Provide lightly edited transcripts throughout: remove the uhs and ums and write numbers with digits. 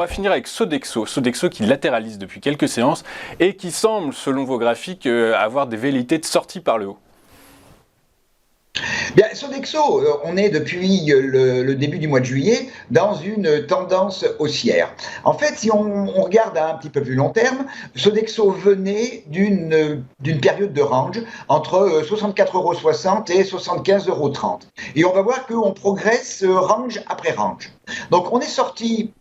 va finir avec Sodexo. Sodexo qui latéralise depuis quelques séances et qui semble, selon vos graphiques, avoir des velléités de sortie par le haut. Bien, Sodexo, on est depuis le début du mois de juillet dans une tendance haussière. En fait, si on regarde à un petit peu plus long terme, Sodexo venait d'une période de range entre 64,60 € et 75,30 €. Et on va voir qu'on progresse range après range. Donc, on est sorti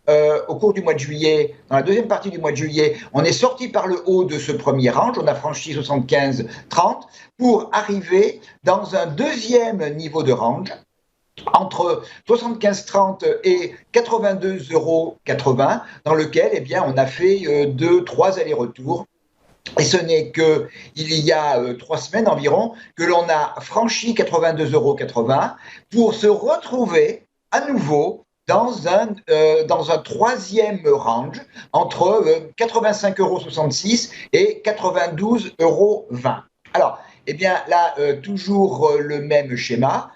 au cours du mois de juillet, dans la deuxième partie du mois de juillet, on est sorti par le haut de ce premier range, on a franchi 75,30 pour arriver dans un deuxième niveau de range entre 75,30 et 82,80 € dans lequel on a fait 2-3 allers-retours. Et ce n'est qu'il y a 3 semaines environ que l'on a franchi 82,80 € pour se retrouver à nouveau dans un troisième range entre 85,66 € et 92,20 €. Alors, là, toujours le même schéma.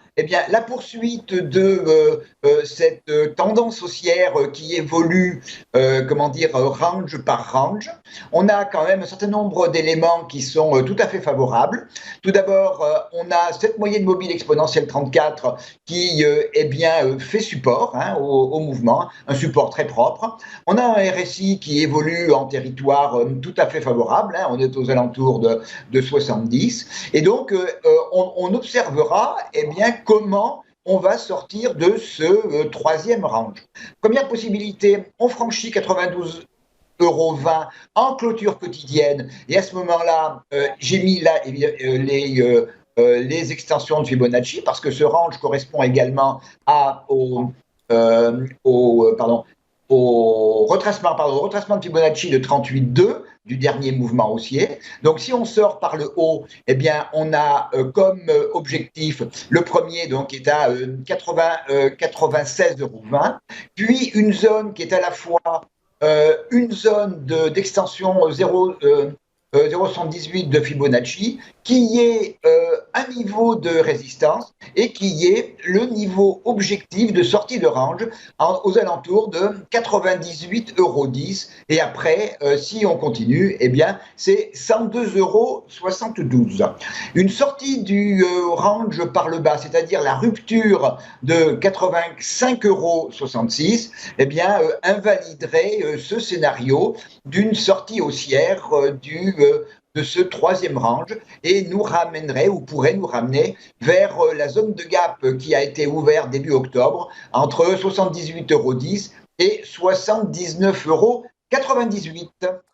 La poursuite de cette tendance haussière qui évolue, range par range. On a quand même un certain nombre d'éléments qui sont tout à fait favorables. Tout d'abord, on a cette moyenne mobile exponentielle 34 qui fait support au mouvement, un support très propre. On a un RSI qui évolue en territoire tout à fait favorable. On est aux alentours de 70. Et donc, on observera comment on va sortir de ce troisième range. Première possibilité, on franchit 92,20 € en clôture quotidienne. Et à ce moment-là, j'ai mis là les extensions de Fibonacci parce que ce range correspond également au retracement de Fibonacci de 38,2 du dernier mouvement haussier. Donc, si on sort par le haut, on a comme objectif le premier, donc qui est à 96,20 €, puis une zone qui est à la fois une zone d'extension 0,78 de Fibonacci, qui est un niveau de résistance et qui est le niveau objectif de sortie de range aux alentours de 98,10 €. Et après, si on continue, c'est 102,72 €. Une sortie du range par le bas, c'est-à-dire la rupture de 85,66 €, invaliderait ce scénario d'une sortie haussière de ce troisième range et nous ramènerait ou pourrait nous ramener vers la zone de gap qui a été ouverte début octobre entre 78,10 € et 79,98 €.